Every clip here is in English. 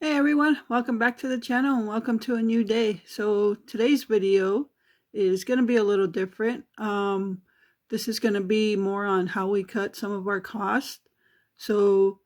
Hey everyone, welcome back to the channel and welcome to a new day. So today's video is going to be a little different. This is going to be more on how we cut some of our costs. So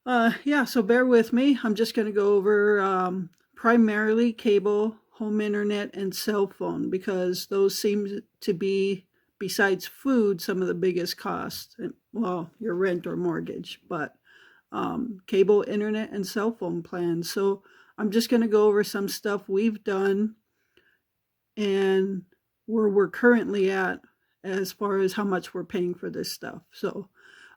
so bear with me. I'm just going to go over primarily cable, home internet, and cell phone because those seem to be, besides food, some of the biggest costs. Well, your rent or mortgage, but cable, internet, and cell phone plans. So I'm just going to go over some stuff we've done and where we're currently at as far as how much we're paying for this stuff. So,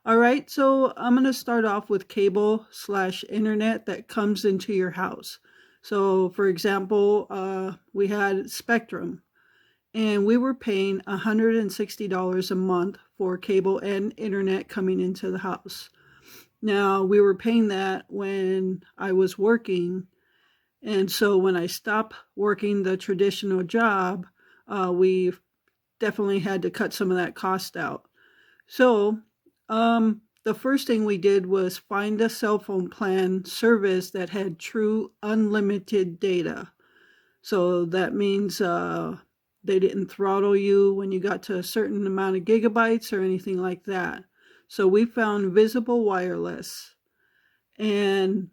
all right, so I'm going to start off with cable/internet that comes into your house. So, for example, we had Spectrum, and we were paying $160 a month for cable and internet coming into the house. Now, we were paying that when I was working, and so when I stopped working the traditional job, we definitely had to cut some of that cost out. So, the first thing we did was find a cell phone plan service that had true unlimited data. So that means they didn't throttle you when you got to a certain amount of gigabytes or anything like that. So we found Visible Wireless, and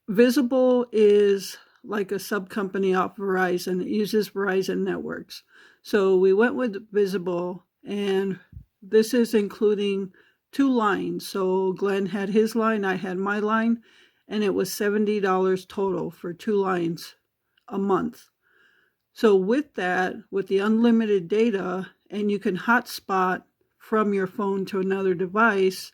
Visible is like a sub-company off Verizon. It uses Verizon networks. So we went with Visible, and this is including 2 lines. So Glenn had his line, I had my line, and it was $70 total for 2 lines a month. So with that, with the unlimited data, and you can hotspot from your phone to another device,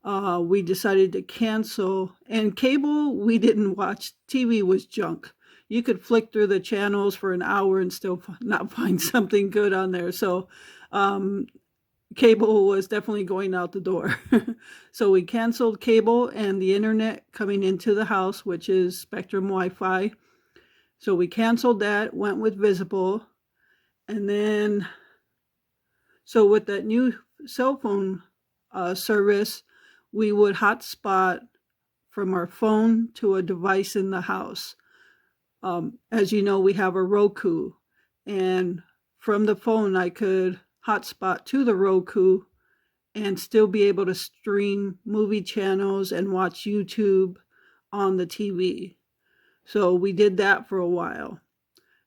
we decided to cancel. And cable, we didn't watch. TV was junk. You could flick through the channels for an hour and still not find something good on there. So cable was definitely going out the door. So we canceled cable and the internet coming into the house, which is Spectrum Wi-Fi. So we canceled that, went with Visible, and then so with that new cell phone service, we would hotspot from our phone to a device in the house. As you know, we have a Roku, and from the phone, I could hotspot to the Roku and still be able to stream movie channels and watch YouTube on the TV. So we did that for a while.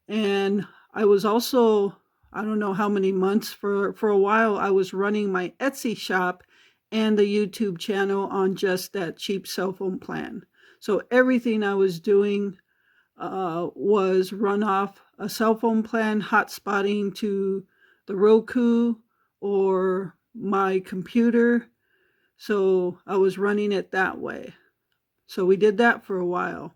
And I was also, I don't know how many months, for a while, I was running my Etsy shop and the YouTube channel on just that cheap cell phone plan. So everything I was doing was run off a cell phone plan, hotspotting to the Roku or my computer. So I was running it that way. So we did that for a while.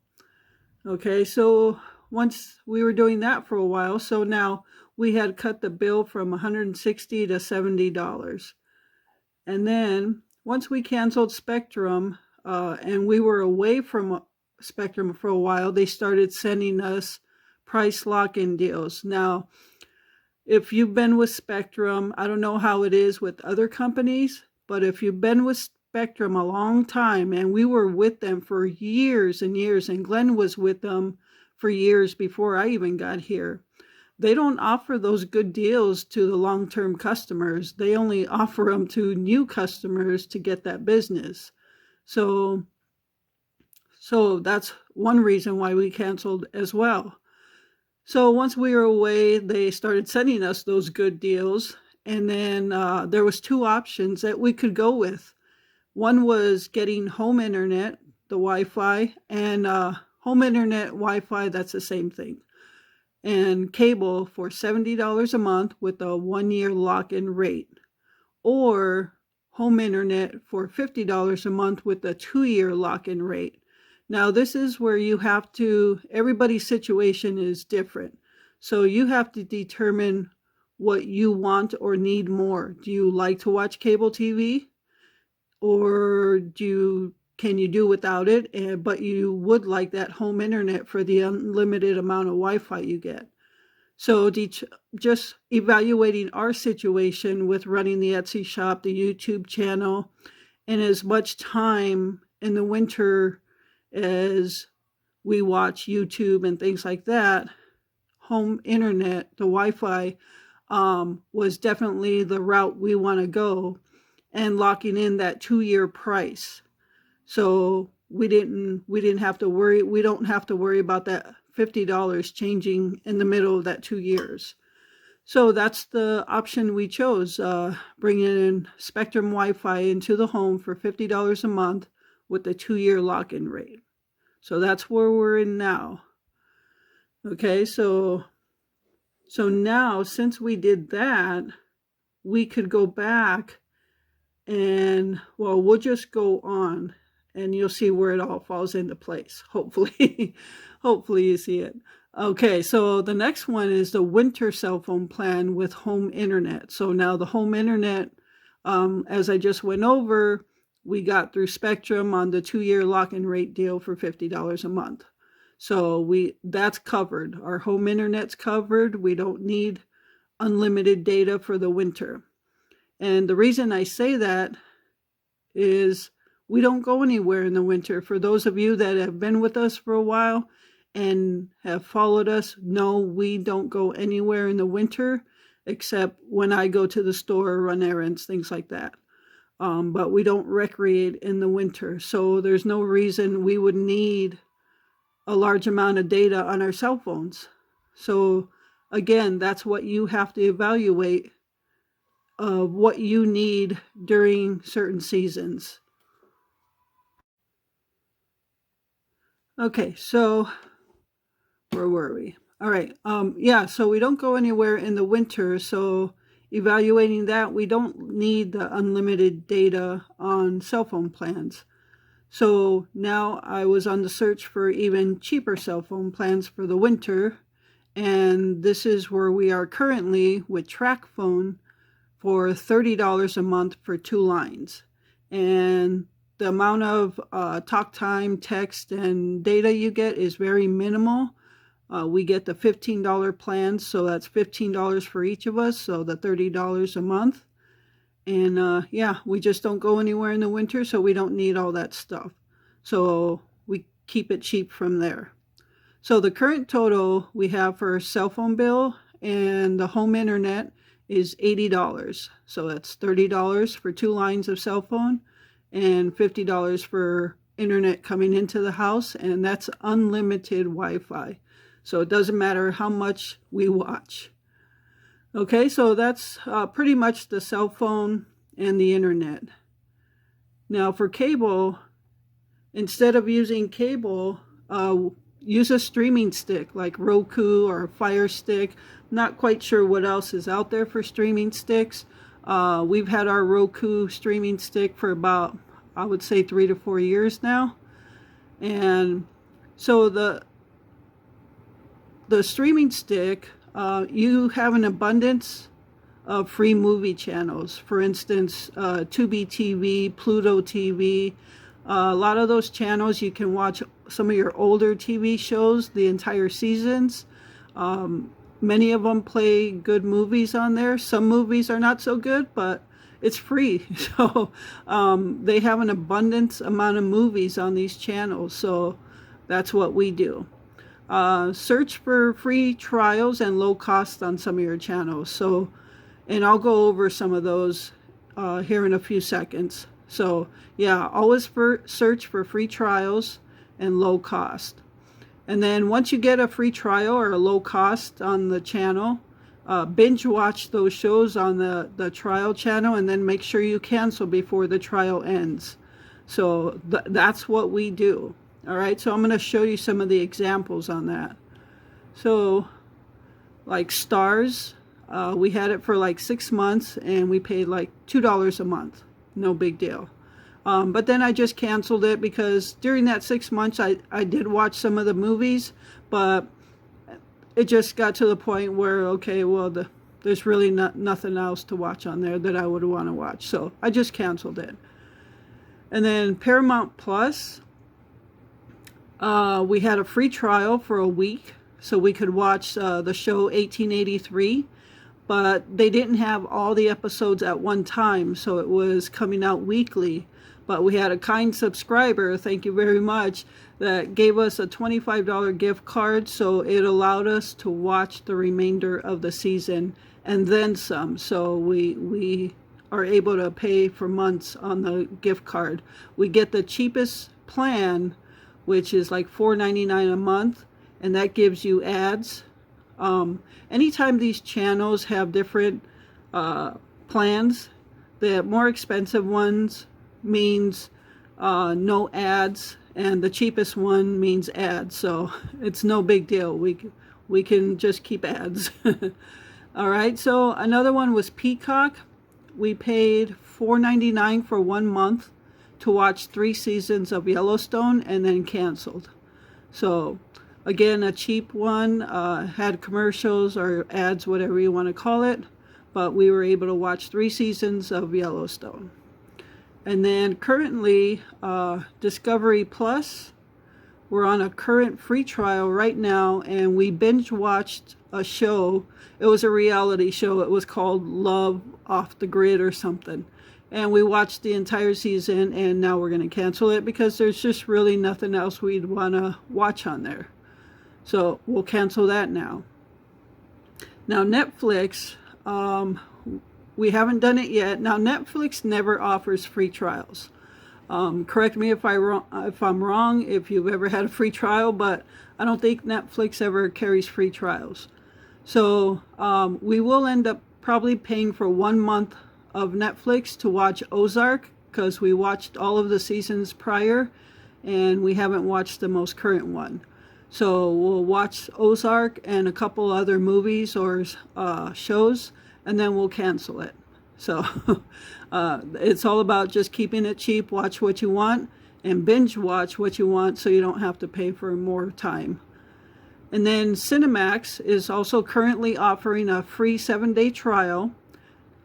Okay, so once we were doing that for a while, so now we had cut the bill from $160 to $70. And then once we canceled Spectrum, and we were away from Spectrum for a while, they started sending us price lock-in deals. Now, if you've been with Spectrum, I don't know how it is with other companies, but if you've been with Spectrum a long time, and we were with them for years and years, and Glenn was with them for years before I even got here, they don't offer those good deals to the long-term customers. They only offer them to new customers to get that business. So that's one reason why we canceled as well. So once we were away, they started sending us those good deals. And then there was 2 options that we could go with. One was getting home internet, the Wi-Fi, and home internet Wi-Fi, that's the same thing. And cable for $70 a month with a 1-year lock-in rate. Or home internet for $50 a month with a 2-year lock-in rate. Now this is where you have to, everybody's situation is different. So you have to determine what you want or need more. Do you like to watch cable TV? Or can you do without it, but you would like that home internet for the unlimited amount of Wi-Fi you get? So just evaluating our situation with running the Etsy shop, the YouTube channel, and as much time in the winter as we watch YouTube and things like that, home internet, the Wi-Fi, was definitely the route we want to go, and locking in that 2-year price. So we didn't have to worry. We don't have to worry about that $50 changing in the middle of that 2 years. So that's the option we chose, bringing in Spectrum Wi-Fi into the home for $50 a month with the 2-year lock-in rate. So that's where we're in now. Okay, so now, since we did that, we could go back and, well, we'll just go on and you'll see where it all falls into place, hopefully. Hopefully you see it. Okay, so the next one is the winter cell phone plan with home internet. So now the home internet, as I just went over, we got through Spectrum on the 2-year lock-in rate deal for $50 a month. So that's covered. Our home internet's covered. We don't need unlimited data for the winter. And the reason I say that is we don't go anywhere in the winter. For those of you that have been with us for a while and have followed us, no, we don't go anywhere in the winter except when I go to the store, run errands, things like that. But we don't recreate in the winter. So there's no reason we would need a large amount of data on our cell phones. So again, that's what you have to evaluate, what you need during certain seasons. Okay, so where were we? All right, so we don't go anywhere in the winter. So evaluating that, we don't need the unlimited data on cell phone plans. So now I was on the search for even cheaper cell phone plans for the winter, and this is where we are currently with TracFone for $30 a month for 2 lines. And the amount of talk time, text, and data you get is very minimal. We get the $15 plans, so that's $15 for each of us, so the $30 a month. And we just don't go anywhere in the winter, so we don't need all that stuff. So we keep it cheap from there. So the current total we have for cell phone bill and the home internet is $80. So that's $30 for 2 lines of cell phone and $50 for internet coming into the house, and that's unlimited Wi-Fi. So it doesn't matter how much we watch. Okay, so that's pretty much the cell phone and the internet. Now for cable, instead of using cable, use a streaming stick like Roku or Fire Stick. Not quite sure what else is out there for streaming sticks. We've had our Roku streaming stick for about, I would say, 3 to 4 years now. And so the streaming stick, you have an abundance of free movie channels. For instance, Tubi TV, Pluto TV. A lot of those channels you can watch some of your older TV shows, the entire seasons. Many of them play good movies on there. Some movies are not so good, but it's free. So they have an abundant amount of movies on these channels. So that's what we do. Search for free trials and low cost on some of your channels. So, and I'll go over some of those here in a few seconds. So yeah, always search for free trials and low cost. And then once you get a free trial or a low cost on the channel, binge watch those shows on the trial channel, and then make sure you cancel before the trial ends. So that's what we do. All right, so I'm going to show you some of the examples on that. So like Stars, we had it for like 6 months and we paid like $2 a month. No big deal. But then I just canceled it because during that 6 months I did watch some of the movies, but it just got to the point where, okay, well, there's really nothing else to watch on there that I would want to watch. So I just canceled it. And then Paramount Plus, we had a free trial for a week so we could watch the show 1883. but they didn't have all the episodes at one time, so it was coming out weekly. But we had a kind subscriber, thank you very much, that gave us a $25 gift card, so it allowed us to watch the remainder of the season and then some. So we are able to pay for months on the gift card. We get the cheapest plan, which is like $4.99 a month, and that gives you ads. Anytime these channels have different plans, the more expensive ones means no ads, and the cheapest one means ads. So it's no big deal. We can just keep ads. All right. So another one was Peacock. We paid $4.99 for 1 month to watch 3 seasons of Yellowstone, and then canceled. So again, a cheap one, had commercials or ads, whatever you want to call it, but we were able to watch 3 seasons of Yellowstone. And then currently, Discovery Plus, we're on a current free trial right now, and we binge watched a show. It was a reality show. It was called Love Off the Grid or something. And we watched the entire season, and now we're going to cancel it because there's just really nothing else we'd want to watch on there. So we'll cancel that now. Now Netflix, we haven't done it yet. Now Netflix never offers free trials. Correct me if I'm wrong, if you've ever had a free trial, but I don't think Netflix ever carries free trials. So we will end up probably paying for 1 month of Netflix to watch Ozark, because we watched all of the seasons prior and we haven't watched the most current one. So we'll watch Ozark and a couple other movies or shows, and then we'll cancel it. So it's all about just keeping it cheap, watch what you want, and binge watch what you want so you don't have to pay for more time. And then Cinemax is also currently offering a free 7-day trial.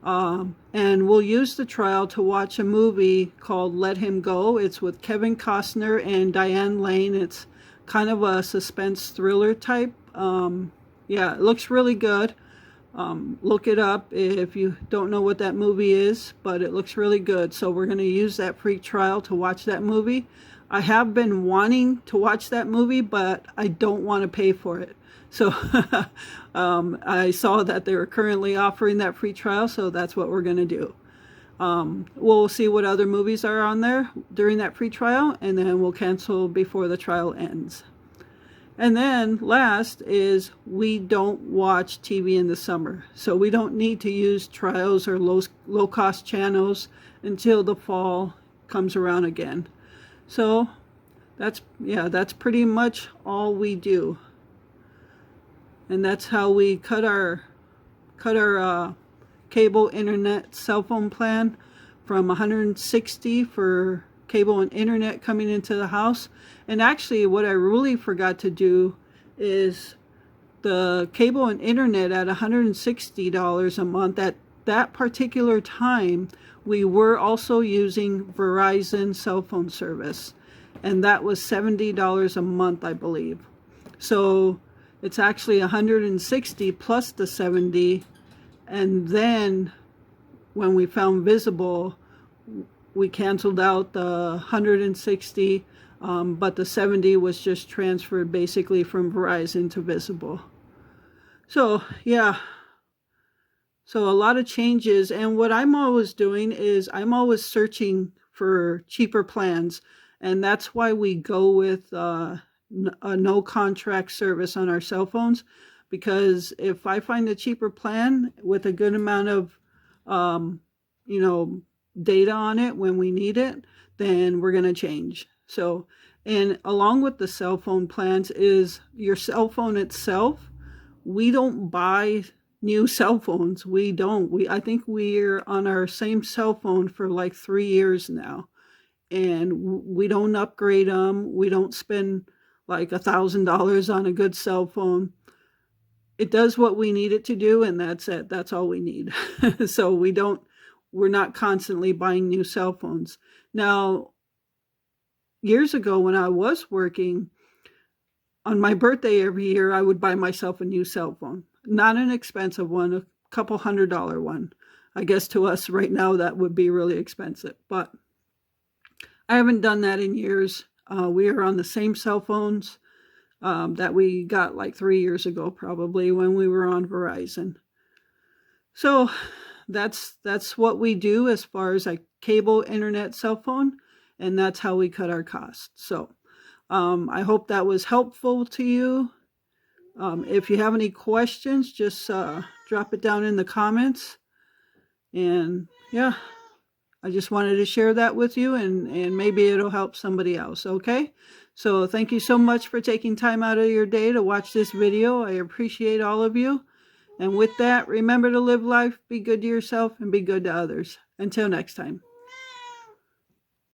And we'll use the trial to watch a movie called Let Him Go. It's with Kevin Costner and Diane Lane. It's kind of a suspense thriller type. Yeah, it looks really good. Look it up if you don't know what that movie is, but it looks really good. So we're going to use that free trial to watch that movie. I have been wanting to watch that movie, but I don't want to pay for it. So I saw that they were currently offering that free trial, so that's what we're going to do. We'll see what other movies are on there during that free trial, and then we'll cancel before the trial ends. And then last is we don't watch TV in the summer. So we don't need to use trials or low-cost channels until the fall comes around again. So that's pretty much all we do. And that's how we cut our cable, internet, cell phone plan from $160 for cable and internet coming into the house. And actually what I really forgot to do is the cable and internet at $160 a month. At that particular time, we were also using Verizon cell phone service, and that was $70 a month, I believe. So it's actually $160 plus the $70, and then when we found Visible, we canceled out the $160, but the $70 was just transferred basically from Verizon to Visible. So yeah, so a lot of changes, and what I'm always doing is I'm always searching for cheaper plans, and that's why we go with a no contract service on our cell phones, because if I find a cheaper plan with a good amount of data on it when we need it, then we're going to change. So, and along with the cell phone plans is your cell phone itself. We don't buy new cell phones. I think we're on our same cell phone for like 3 years now, and we don't upgrade them. We don't spend like $1,000 on a good cell phone. It does what we need it to do, and that's it. That's all we need. So we're not constantly buying new cell phones. Now, years ago when I was working, on my birthday every year, I would buy myself a new cell phone. Not an expensive one, of couple $100 one. I guess to us right now that would be really expensive, but I haven't done that in years. We are on the same cell phones that we got like 3 years ago, probably, when we were on Verizon. So that's what we do as far as like cable, internet, cell phone, and that's how we cut our costs. So I hope that was helpful to you. If you have any questions, just drop it down in the comments. And yeah, I just wanted to share that with you, and maybe it'll help somebody else, okay? So thank you so much for taking time out of your day to watch this video. I appreciate all of you. And with that, remember to live life, be good to yourself, and be good to others. Until next time.